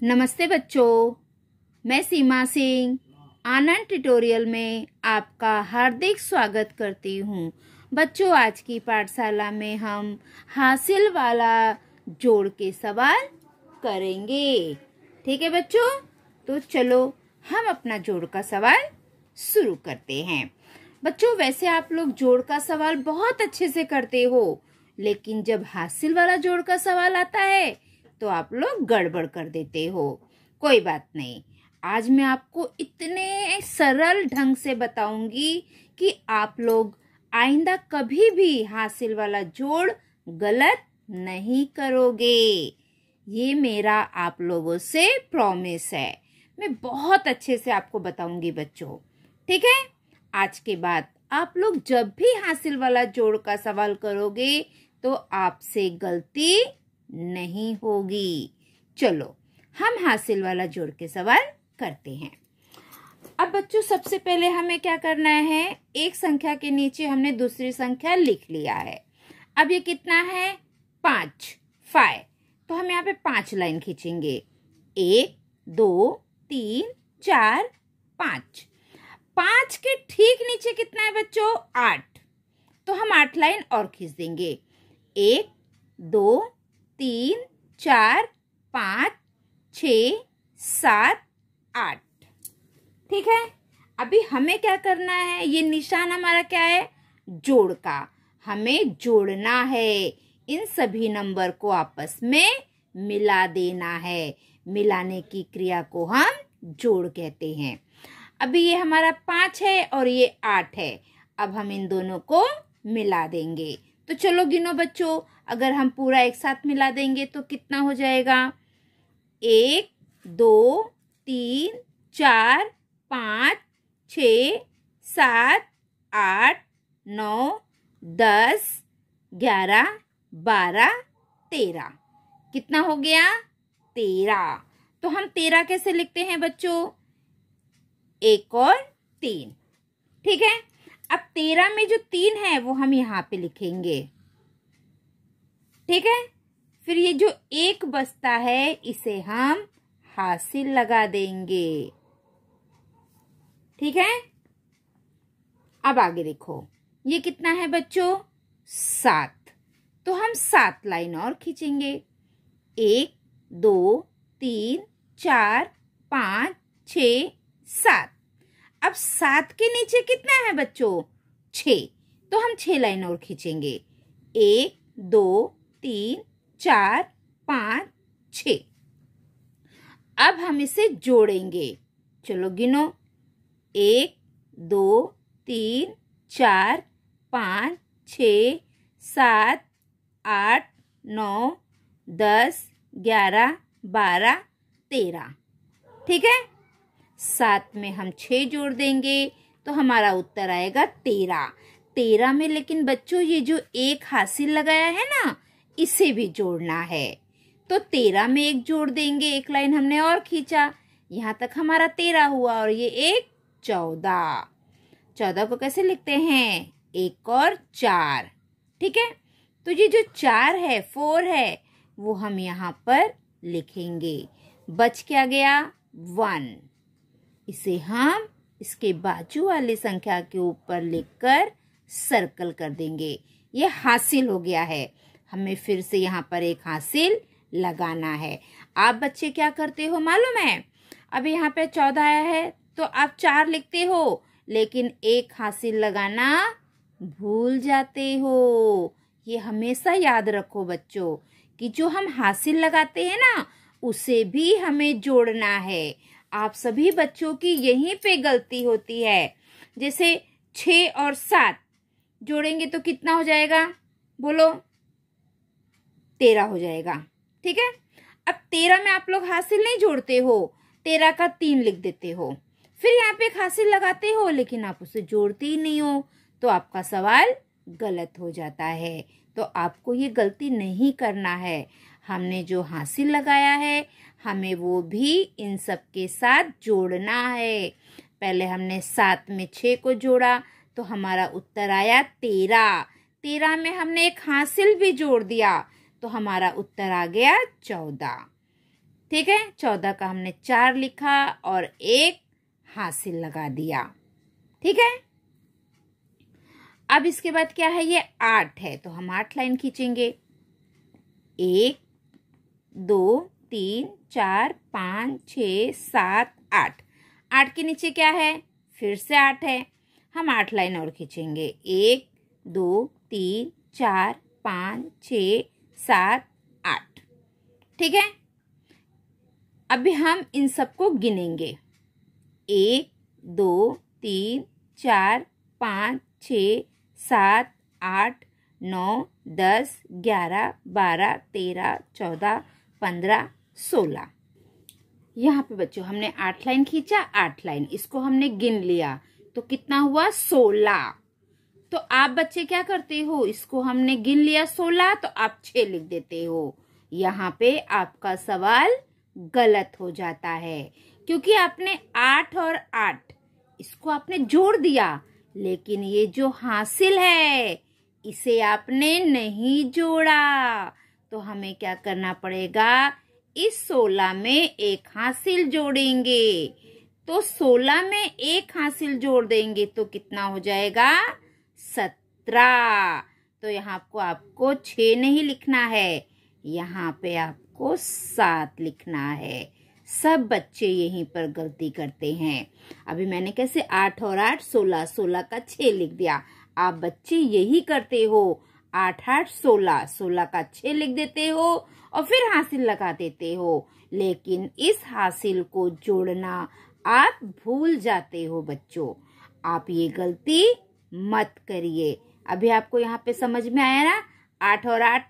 नमस्ते बच्चों, मैं सीमा सिंह आनंद ट्यूटोरियल में आपका हार्दिक स्वागत करती हूँ। बच्चों, आज की पाठशाला में हम हासिल वाला जोड़ के सवाल करेंगे। ठीक है बच्चों, तो चलो हम अपना जोड़ का सवाल शुरू करते हैं। बच्चों, वैसे आप लोग जोड़ का सवाल बहुत अच्छे से करते हो, लेकिन जब हासिल वाला जोड़ का सवाल आता है तो आप लोग गड़बड़ कर देते हो। कोई बात नहीं, आज मैं आपको इतने सरल ढंग से बताऊंगी कि आप लोग आइंदा कभी भी हासिल वाला जोड़ गलत नहीं करोगे। ये मेरा आप लोगों से प्रॉमिस है। मैं बहुत अच्छे से आपको बताऊंगी बच्चों। ठीक है, आज के बाद आप लोग जब भी हासिल वाला जोड़ का सवाल करोगे तो आपसे गलती नहीं होगी। चलो हम हासिल वाला जोड़ के सवाल करते हैं। अब बच्चों, सबसे पहले हमें क्या करना है, एक संख्या के नीचे हमने दूसरी संख्या लिख लिया है। अब ये कितना है, 5। तो हम यहाँ पे 5 लाइन खींचेंगे। 1 2 3 4 5। 5 के ठीक नीचे कितना है बच्चों, 8। तो हम 8 लाइन और खींच देंगे। 1 2 3 4 5 6 7 8। ठीक है, अभी हमें क्या करना है, ये निशान हमारा क्या है, जोड़ का। हमें जोड़ना है, इन सभी नंबर को आपस में मिला देना है। मिलाने की क्रिया को हम जोड़ कहते हैं। अभी ये हमारा 5 है और ये 8 है। अब हम इन दोनों को मिला देंगे। तो चलो गिनो बच्चों, अगर हम पूरा एक साथ मिला देंगे तो कितना हो जाएगा, 1 2 3 4 5 6 7 8 9 10 11 12 13। कितना हो गया, 13। तो हम 13 कैसे लिखते हैं बच्चों, 1 और 3। ठीक है, अब 13 में जो 3 है वो हम यहाँ पे लिखेंगे। ठीक है, फिर ये जो 1 बचता है इसे हम हासिल लगा देंगे। ठीक है, अब आगे देखो, ये कितना है बच्चों, 7। तो हम 7 लाइन और खींचेंगे। 1 2 3 4 5 6 7। अब 7 के नीचे कितना है बच्चों, 6। तो हम 6 लाइन और खींचेंगे। 1 2 3 4 5 6। अब हम इसे जोड़ेंगे। चलो गिनो, 1 2 3 4 5 6 7 8 9 10 11 12 13। ठीक है, 7 में हम 6 जोड़ देंगे तो हमारा उत्तर आएगा 13। 13 में लेकिन बच्चों ये जो 1 हासिल लगाया है ना, इसे भी जोड़ना है। तो 13 में 1 जोड़ देंगे, 1 लाइन हमने और खींचा, यहाँ तक हमारा 13 हुआ और ये 1 14। 14 को कैसे लिखते हैं, 1 और 4। ठीक है, तो ये जो 4 है, 4 है, वो हम यहाँ पर लिखेंगे। बच क्या गया, 1। इसे हम इसके बाजू वाली संख्या के ऊपर लिखकर सर्कल कर देंगे। ये हासिल हो गया है। हमें फिर से यहाँ पर एक हासिल लगाना है। आप बच्चे क्या करते हो मालूम है, अभी यहाँ पे 14 आया है तो आप 4 लिखते हो, लेकिन 1 हासिल लगाना भूल जाते हो। ये हमेशा याद रखो बच्चों कि जो हम हासिल लगाते हैं ना, उसे भी हमें जोड़ना है। आप सभी बच्चों की यहीं पे गलती होती है। जैसे 6 और 7 जोड़ेंगे तो कितना हो जाएगा, बोलो, 13 हो जाएगा। ठीक है, अब 13 में आप लोग हासिल नहीं जोड़ते हो, 13 का 3 लिख देते हो, फिर यहाँ पे एक हासिल लगाते हो, लेकिन आप उसे जोड़ते ही नहीं हो, तो आपका सवाल गलत हो जाता है। तो आपको ये गलती नहीं करना है। हमने जो हासिल लगाया है, हमें वो भी इन सब के साथ जोड़ना है। पहले हमने 7 में 6 को जोड़ा तो हमारा उत्तर आया 13। 13 में हमने एक हासिल भी जोड़ दिया तो हमारा उत्तर आ गया 14। ठीक है, 14 का हमने 4 लिखा और 1 हासिल लगा दिया। ठीक है, अब इसके बाद क्या है, ये 8 है तो हम 8 लाइन खींचेंगे। 1 2 3 4 5 6 7 8। 8 के नीचे क्या है, फिर से 8 है, हम 8 लाइन और खींचेंगे। 1 2 3 4 5 6 7 8। ठीक है, अभी हम इन सबको गिनेंगे। 1 2 3 4 5 6 7 8 9 10 11 12 13 14 15 16। यहाँ पे बच्चों हमने 8 लाइन खींचा, 8 लाइन, इसको हमने गिन लिया तो कितना हुआ, 16। तो आप बच्चे क्या करते हो, इसको हमने गिन लिया 16 तो आप 6 लिख देते हो। यहाँ पे आपका सवाल गलत हो जाता है क्योंकि आपने 8 और 8 इसको आपने जोड़ दिया, लेकिन ये जो हासिल है इसे आपने नहीं जोड़ा। तो हमें क्या करना पड़ेगा, इस 16 में एक हासिल जोड़ेंगे। तो 16 में एक हासिल जोड़ देंगे तो कितना हो जाएगा, 17। तो यहाँ को आपको 6 नहीं लिखना है, यहाँ पे आपको 7 लिखना है। सब बच्चे यहीं पर गलती करते हैं। अभी मैंने कैसे 8 और 8 16, 16 का 6 लिख दिया। आप बच्चे यही करते हो, 8 8 16, 16 का 6 लिख देते हो और फिर हासिल लगा देते हो, लेकिन इस हासिल को जोड़ना आप भूल जाते हो बच्चों। आप ये गलती मत करिए। अभी आपको यहाँ पे समझ में आया ना, 8 और 8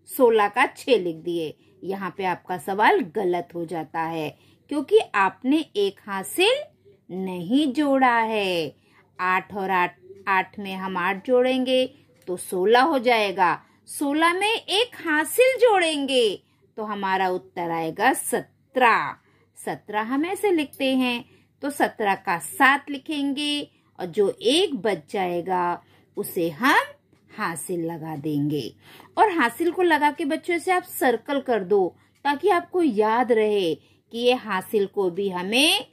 16 का 6 लिख दिए। यहाँ पे आपका सवाल गलत हो जाता है क्योंकि आपने एक हासिल नहीं जोड़ा है। 8 और 8 में हम 8 जोड़ेंगे तो 16 हो जाएगा। 16 में एक हासिल जोड़ेंगे तो हमारा उत्तर आएगा 17। 17 हम ऐसे लिखते हैं, तो 17 का 7 लिखेंगे और जो एक बच जाएगा उसे हम हासिल लगा देंगे। और हासिल को लगा के बच्चों से आप सर्कल कर दो ताकि आपको याद रहे कि ये हासिल को भी हमें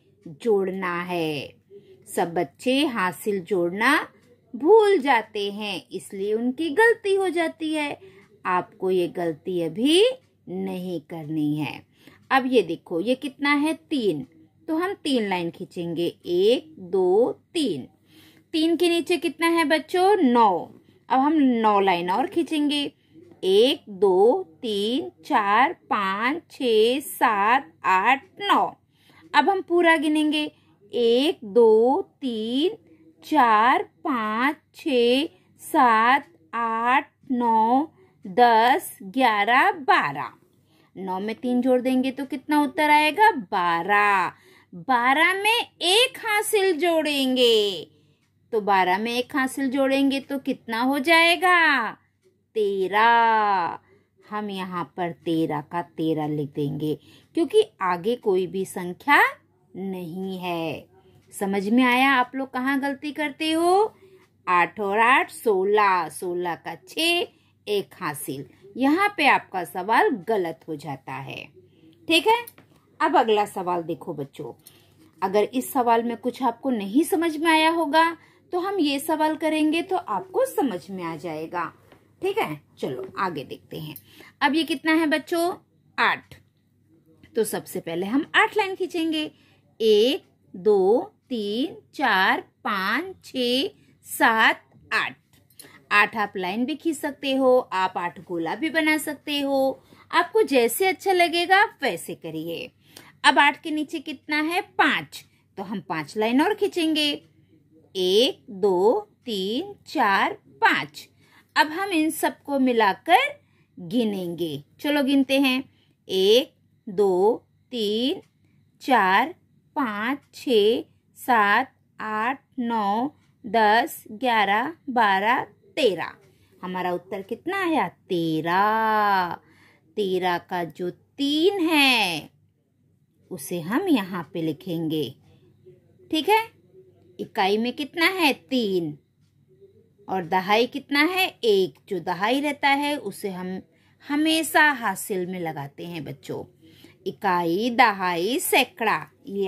जोड़ना है। सब बच्चे हासिल जोड़ना भूल जाते हैं, इसलिए उनकी गलती हो जाती है। आपको ये गलती अभी नहीं करनी है। अब ये देखो, ये कितना है, 3, तो हम 3 लाइन खींचेंगे। 1 2 3। 3 के नीचे कितना है बच्चों, 9। अब हम 9 लाइन और खींचेंगे। 1 2 3 4 5 6 7 8 9। अब हम पूरा गिनेंगे। 1 2 3 4 5 6 7 8 9 10 11 12। 9 में 3 जोड़ देंगे तो कितना उत्तर आएगा, 12। 12 में एक हासिल जोड़ेंगे तो 12 में एक हासिल जोड़ेंगे तो कितना हो जाएगा, 13। हम यहाँ पर 13 का 13 लिख देंगे क्योंकि आगे कोई भी संख्या नहीं है। समझ में आया आप लोग कहाँ गलती करते हो। 8 और 8 16, 16 का 6 एक हासिल। यहाँ पे आपका सवाल गलत हो जाता है। ठीक है, अब अगला सवाल देखो बच्चों। अगर इस सवाल में कुछ आपको नहीं समझ में आया होगा तो हम ये सवाल करेंगे तो आपको समझ में आ जाएगा। ठीक है, चलो आगे देखते हैं। अब ये कितना है बच्चों, 8। तो सबसे पहले हम 8 लाइन खींचेंगे। 1 2 3 4 5 6 7 8। 8 आप लाइन भी खींच सकते हो, आप 8 गोला भी बना सकते हो। आपको जैसे अच्छा लगेगा वैसे करिए। अब 8 के नीचे कितना है, 5, तो हम 5 लाइन और खींचेंगे। 1 2 3 4 5। अब हम इन सबको मिलाकर गिनेंगे। चलो गिनते हैं। 1 2 3 4 5 6 7 8 9 10 11 12 13। हमारा उत्तर कितना आया, 13। 13 का जो 3 है उसे हम यहाँ पे लिखेंगे। ठीक है, इकाई में कितना है, 3 और दहाई कितना है, 1। जो दहाई रहता है उसे हम हमेशा हासिल में लगाते हैं बच्चों। इकाई, दहाई, सैकड़ा, ये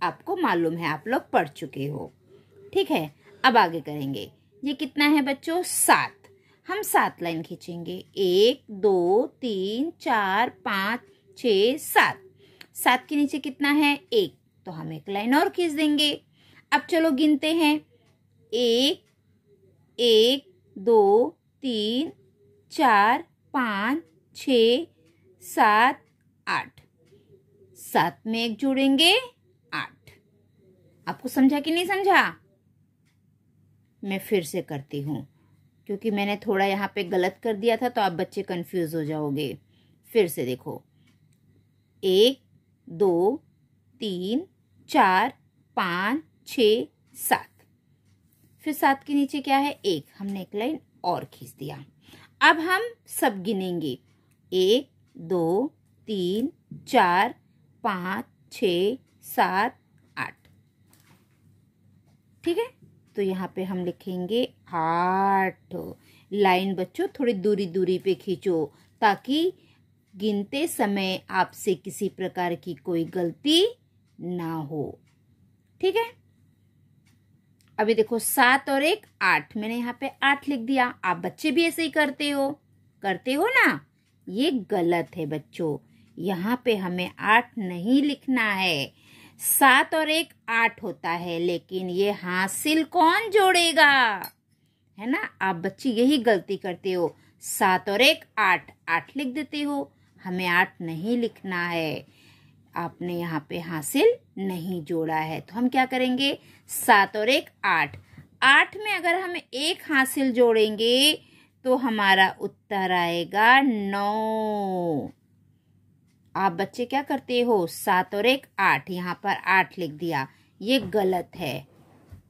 आपको मालूम है, आप लोग पढ़ चुके हो। ठीक है, अब आगे करेंगे। ये कितना है बच्चों? 7। हम 7 लाइन खींचेंगे। 1 2 3 4 5 6 7। 7 के नीचे कितना है? 1, तो हम 1 लाइन और खींच देंगे। अब चलो गिनते हैं। 1 1 2 3 4 5 6 7 8। 7 में 1 जोड़ेंगे, 8। आपको समझा कि नहीं समझा? मैं फिर से करती हूँ, क्योंकि मैंने थोड़ा यहाँ पे गलत कर दिया था, तो आप बच्चे कंफ्यूज हो जाओगे। फिर से देखो। 1 2 3 4 5 6 7। फिर 7 के नीचे क्या है? 1। हमने 1 लाइन और खींच दिया। अब हम सब गिनेंगे। 1 2 3 4 5 6 7 8। ठीक है, तो यहाँ पे हम लिखेंगे 8 लाइन। बच्चों थोड़ी दूरी दूरी पे खींचो, ताकि गिनते समय आपसे किसी प्रकार की कोई गलती ना हो। ठीक है, अभी देखो 7 और 1 8। मैंने यहाँ पे 8 लिख दिया। आप बच्चे भी ऐसे ही करते हो ना? ये गलत है बच्चों। यहाँ पे हमें 8 नहीं लिखना है। 7 और 1 8 होता है, लेकिन ये हासिल कौन जोड़ेगा? है ना? आप बच्चे यही गलती करते हो। 7 और 1 8, 8 लिख देते हो। हमें 8 नहीं लिखना है। आपने यहाँ पे हासिल नहीं जोड़ा है, तो हम क्या करेंगे? 7 और 1 8। 8 में अगर हम 1 हासिल जोड़ेंगे तो हमारा उत्तर आएगा 9। आप बच्चे क्या करते हो? 7 और 1 8, यहाँ पर 8 लिख दिया। ये गलत है,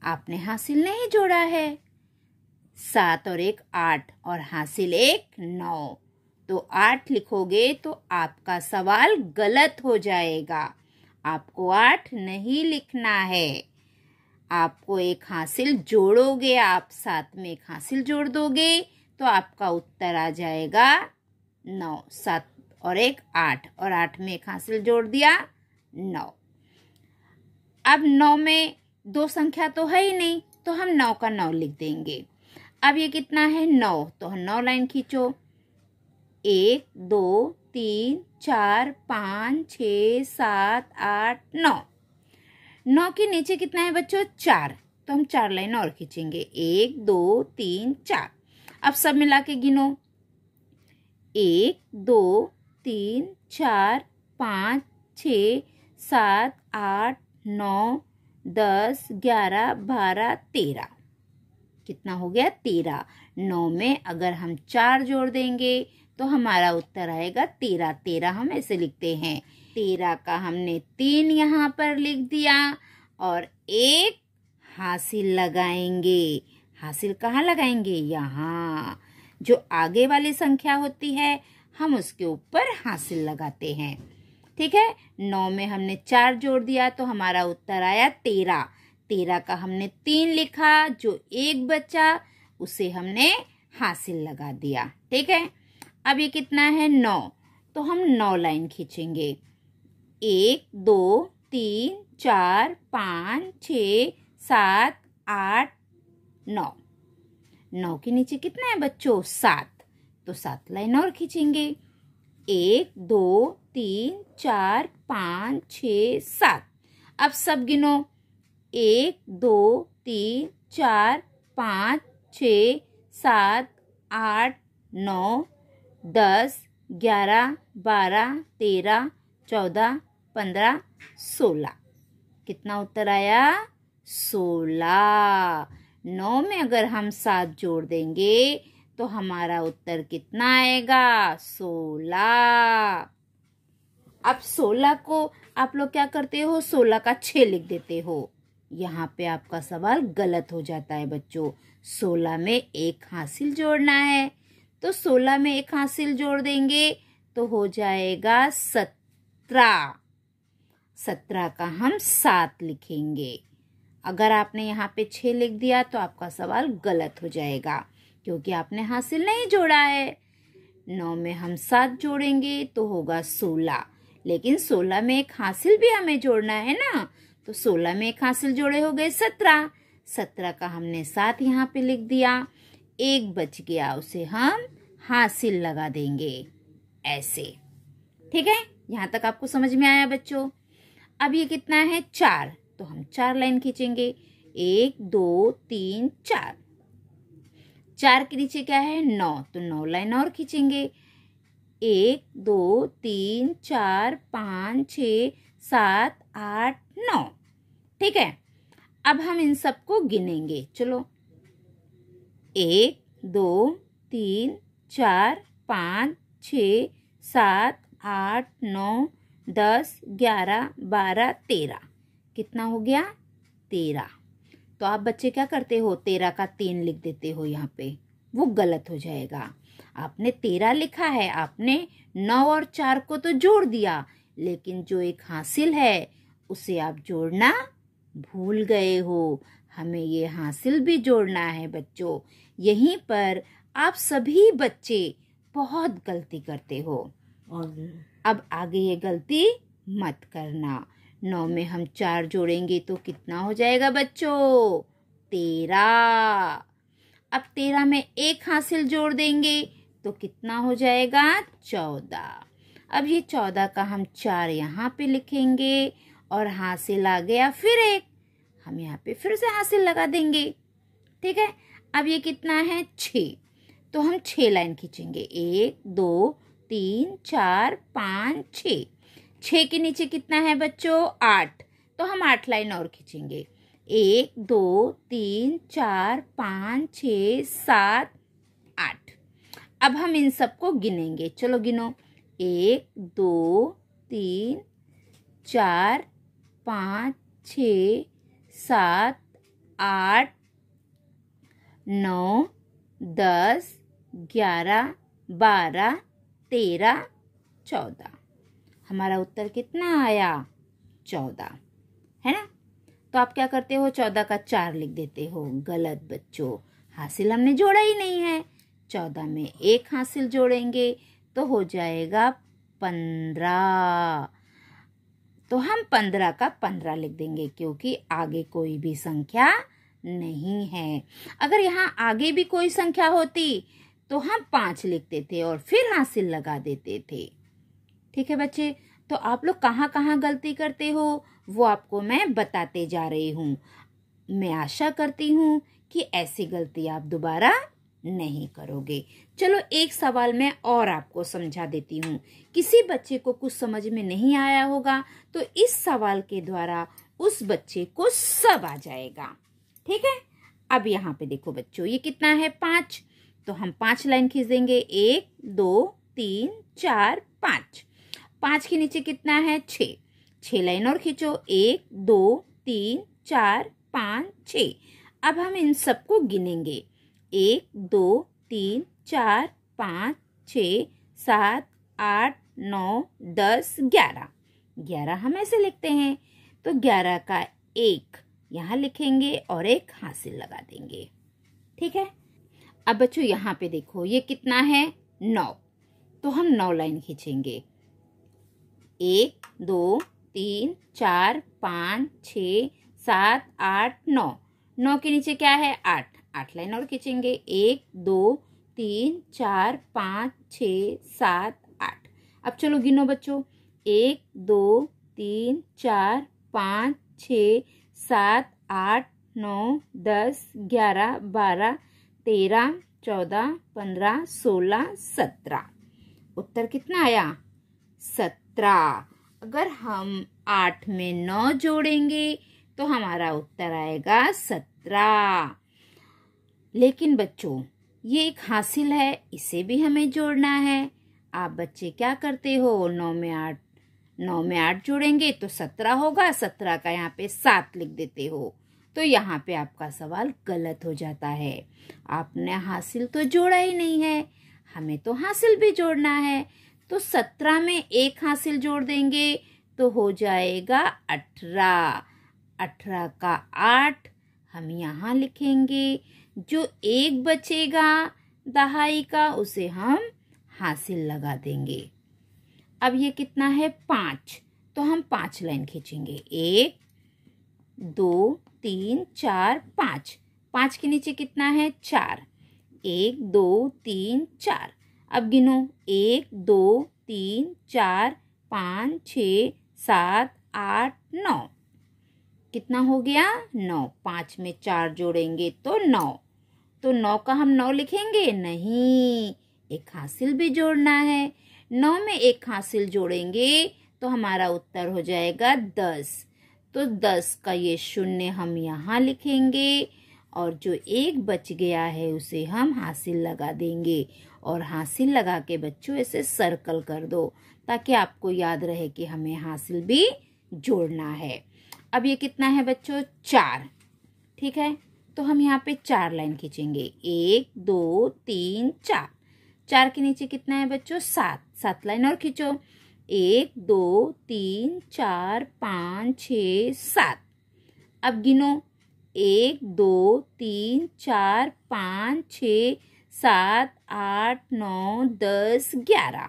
आपने हासिल नहीं जोड़ा है। 7 और 1 8 और हासिल 1 9, तो 8 लिखोगे तो आपका सवाल गलत हो जाएगा। आपको 8 नहीं लिखना है। आपको 1 हासिल जोड़ोगे, आप 7 में 1 हासिल जोड़ दोगे तो आपका उत्तर आ जाएगा 9। 7 और 1 8, और 8 में 1 हासिल जोड़ दिया, 9। अब 9 में 2 संख्या तो है ही नहीं, तो हम 9 का 9 लिख देंगे। अब ये कितना है? 9, तो हम 9 लाइन खींचो। 1 2 3 4 5 6 7 8 9। 9 के नीचे कितना है बच्चों? 4, तो हम 4 लाइन और खींचेंगे। 1 2 3 4। अब सब मिला के गिनो। 1 2 3 4 5 6 7 8 9 10 11 12 13। कितना हो गया? 13। 9 में अगर हम 4 जोड़ देंगे तो हमारा उत्तर आएगा 13। 13 हम ऐसे लिखते हैं। 13 का हमने 3 यहाँ पर लिख दिया और 1 हासिल लगाएंगे। हासिल कहाँ लगाएंगे? यहाँ। जो आगे वाली संख्या होती है हम उसके ऊपर हासिल लगाते हैं। ठीक है, 9 में हमने 4 जोड़ दिया तो हमारा उत्तर आया 13। 13 का हमने 3 लिखा, जो 1 बचा उसे हमने हासिल लगा दिया। ठीक है, अब ये कितना है? 9, तो हम 9 लाइन खींचेंगे। 1 2 3 4 5 6 7 8 9। 9 के नीचे कितना है बच्चों? 7, तो 7 लाइन और खींचेंगे। 1 2 3 4 5 6 7। अब सब गिनो। 1 2 3 4 5 6 7 8 9 10 11 12 13 14 15 16। कितना उत्तर आया? 16। 9 में अगर हम 7 जोड़ देंगे तो हमारा उत्तर कितना आएगा? 16। अब 16 को आप लोग क्या करते हो? 16 का 6 लिख देते हो। यहाँ पे आपका सवाल गलत हो जाता है बच्चों। 16 में 1 हासिल जोड़ना है, तो 16 में 1 हासिल जोड़ देंगे तो हो जाएगा 17। 17 का हम 7 लिखेंगे। अगर आपने यहाँ पे 6 लिख दिया तो आपका सवाल गलत हो जाएगा, क्योंकि आपने हासिल नहीं जोड़ा है। 9 में हम 7 जोड़ेंगे तो होगा 16, लेकिन 16 में एक हासिल भी हमें जोड़ना है ना, तो 16 में एक हासिल जोड़े हो गए 17। 17 का हमने 7 यहाँ पे लिख दिया। एक बच गया, उसे हम हासिल लगा देंगे ऐसे। ठीक है, यहाँ तक आपको समझ में आया बच्चों? अब ये कितना है 4, तो हम 4 लाइन खींचेंगे। 1 2 3 4। 4 के नीचे क्या है 9, तो 9 लाइन और खींचेंगे। 1 2 3 4 5 6 7 8 9। ठीक है, अब हम इन सबको गिनेंगे। चलो 1 2 3 4 5 6 7 8 9 10 11 12 13। कितना हो गया 13। तो आप बच्चे क्या करते हो, 13 का 3 लिख देते हो यहाँ पे, वो गलत हो जाएगा। आपने 13 लिखा है, आपने 9 और 4 को तो जोड़ दिया, लेकिन जो एक हासिल है उसे आप जोड़ना भूल गए हो। हमें ये हासिल भी जोड़ना है बच्चों। यहीं पर आप सभी बच्चे बहुत गलती करते हो। अब आगे ये गलती मत करना। 9 में हम 4 जोड़ेंगे तो कितना हो जाएगा बच्चों 13। अब 13 में एक हासिल जोड़ देंगे तो कितना हो जाएगा 14। अब ये 14 का हम 4 यहाँ पे लिखेंगे और हासिल आ गया फिर एक, हम यहाँ पे फिर से हासिल लगा देंगे। ठीक है, अब ये कितना है 6, तो हम 6 लाइन खींचेंगे। 1 2 3 4 5 6। 6 के नीचे कितना है बच्चों 8, तो हम 8 लाइन और खींचेंगे। 1 2 3 4 5 6 7 8। अब हम इन सबको गिनेंगे। चलो गिनो। 1 2 3 4 5 6 7 8 9 10 11 12 13 14। हमारा उत्तर कितना आया 14, है ना? तो आप क्या करते हो 14 का 4 लिख देते हो। गलत बच्चों, हासिल हमने जोड़ा ही नहीं है। 14 में एक हासिल जोड़ेंगे तो हो जाएगा 15। तो हम 15 का 15 लिख देंगे, क्योंकि आगे कोई भी संख्या नहीं है। अगर यहाँ आगे भी कोई संख्या होती तो हम 5 लिखते थे और फिर हासिल लगा देते थे। ठीक है बच्चे, तो आप लोग कहाँ कहाँ गलती करते हो वो आपको मैं बताते जा रही हूँ। मैं आशा करती हूँ कि ऐसी गलती आप दोबारा नहीं करोगे। चलो एक सवाल मैं और आपको समझा देती हूँ। किसी बच्चे को कुछ समझ में नहीं आया होगा तो इस सवाल के द्वारा उस बच्चे को सब आ जाएगा। ठीक है, अब यहाँ पे देखो बच्चों, ये कितना है 5, तो हम 5 लाइन खींच देंगे। 1 2 3 4 5। 5 के नीचे कितना है 6, 6 लाइन और खींचो। 1 2 3 4 5 6। अब हम इन सबको गिनेंगे। 1 2 3 4 5 6 7 8 9 10 11। 11 हम ऐसे लिखते हैं, तो 11 का 1 यहाँ लिखेंगे और एक हासिल लगा देंगे। ठीक है, अब बच्चों यहाँ पे देखो, ये कितना है 9, तो हम 9 लाइन खींचेंगे। 1 2 3 4 5 6 7 8 9। 9 के नीचे क्या है 8, 8 लाइन और खींचेंगे। 1 2 3 4 5 6 7 8। अब चलो गिनो बच्चों। 1 2 3 4 5 6 7 8 9 10 11 12 13 14 15 16 17। उत्तर कितना आया 17। अगर हम 8 में 9 जोड़ेंगे तो हमारा उत्तर आएगा 17। लेकिन बच्चों ये एक हासिल है, इसे भी हमें जोड़ना है। आप बच्चे क्या करते हो, 9 में 8 जोड़ेंगे तो 17 होगा। 17 का यहाँ पे 7 लिख देते हो, तो यहाँ पे आपका सवाल गलत हो जाता है। आपने हासिल तो जोड़ा ही नहीं है, हमें तो हासिल भी जोड़ना है। तो 17 में एक हासिल जोड़ देंगे तो हो जाएगा 18। 18 का 8 हम यहाँ लिखेंगे। जो एक बचेगा दहाई का उसे हम हासिल लगा देंगे। अब ये कितना है 5, तो हम 5 लाइन खींचेंगे। 1 2 3 4 5। 5 के नीचे कितना है 4। 1 2 3 4। अब गिनो 1 2 3 4 5 6 7 8 9। कितना हो गया 9। 5 में 4 जोड़ेंगे तो 9। तो 9 का हम 9 लिखेंगे नहीं, एक हासिल भी जोड़ना है। 9 में एक हासिल जोड़ेंगे तो हमारा उत्तर हो जाएगा 10। तो 10 का ये 0 हम यहाँ लिखेंगे और जो एक बच गया है उसे हम हासिल लगा देंगे। और हासिल लगा के बच्चों ऐसे सर्कल कर दो ताकि आपको याद रहे कि हमें हासिल भी जोड़ना है। अब ये कितना है बच्चों 4। ठीक है, तो हम यहाँ पे 4 लाइन खींचेंगे। 1 2 3 4। 4 के नीचे कितना है बच्चों 7। 7 लाइन और खींचो। 1 2 3 4 5 6 7। अब गिनो 1 2 3 4 5 6 7 8 9 10 11।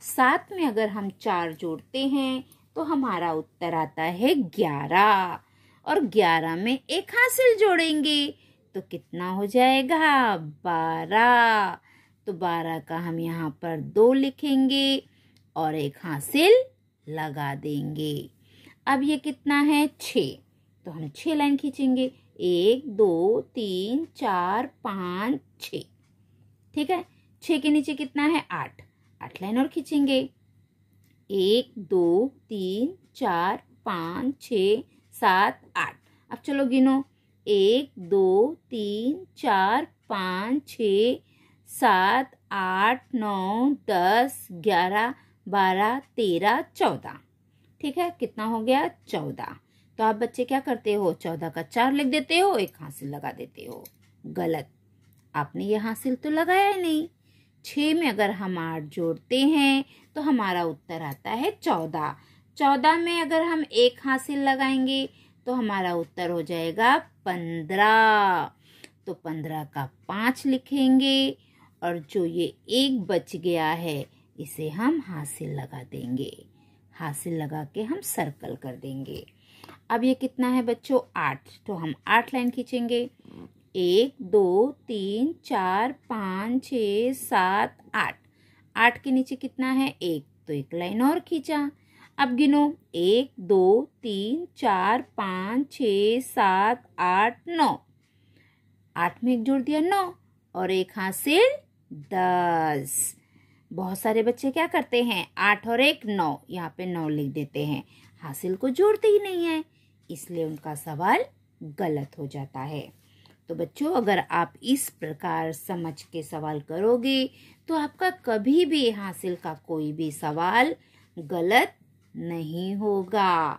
7 में अगर हम 4 जोड़ते हैं तो हमारा उत्तर आता है 11। और 11 में एक हासिल जोड़ेंगे तो कितना हो जाएगा 12। तो 12 का हम यहाँ पर 2 लिखेंगे और एक हासिल लगा देंगे। अब ये कितना है 6, तो हम 6 लाइन खींचेंगे। 1 2 3 4 5 6। ठीक है, 6 के नीचे कितना है 8। 8 लाइन और खींचेंगे। 1 2 3 4 5 6 7 8। अब चलो गिनो 1 2 3 4 5 6 7 8 9 10 11 12 13 14। ठीक है, कितना हो गया 14। तो आप बच्चे क्या करते हो 14 का 4 लिख देते हो, एक हासिल लगा देते हो। गलत, आपने ये हासिल तो लगाया ही नहीं। 6 में अगर हम 8 जोड़ते हैं तो हमारा उत्तर आता है 14। 14 में अगर हम एक हासिल लगाएंगे तो हमारा उत्तर हो जाएगा 15। तो 15 का 5 लिखेंगे और जो ये एक बच गया है इसे हम हासिल लगा देंगे। हासिल लगा के हम सर्कल कर देंगे। अब ये कितना है बच्चों 8, तो हम 8 लाइन खींचेंगे। 1 2 3 4 5 6 7 8। 8 के नीचे कितना है 1, तो एक लाइन और खींचा। अब गिनो 1 2 3 4 5 6 7 8 9। 8 में एक जोड़ दिया 9 और एक हासिल 10। बहुत सारे बच्चे क्या करते हैं 8 और 1 9, यहाँ पे 9 लिख देते हैं, हासिल को जोड़ते ही नहीं है, इसलिए उनका सवाल गलत हो जाता है। तो बच्चों अगर आप इस प्रकार समझ के सवाल करोगे तो आपका कभी भी हासिल का कोई भी सवाल गलत नहीं होगा।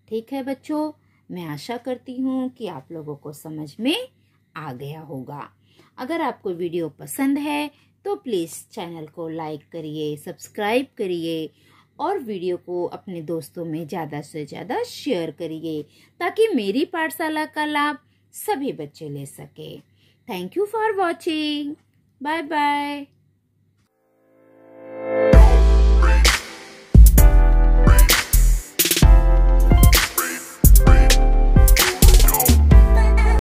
ठीक है बच्चों, मैं आशा करती हूँ कि आप लोगों को समझ में आ गया होगा। अगर आपको वीडियो पसंद है तो प्लीज़ चैनल को लाइक करिए, सब्सक्राइब करिए और वीडियो को अपने दोस्तों में ज़्यादा से ज़्यादा शेयर करिए ताकि मेरी पाठशाला का लाभ सभी बच्चे ले सके। Thank you for watching. Bye bye.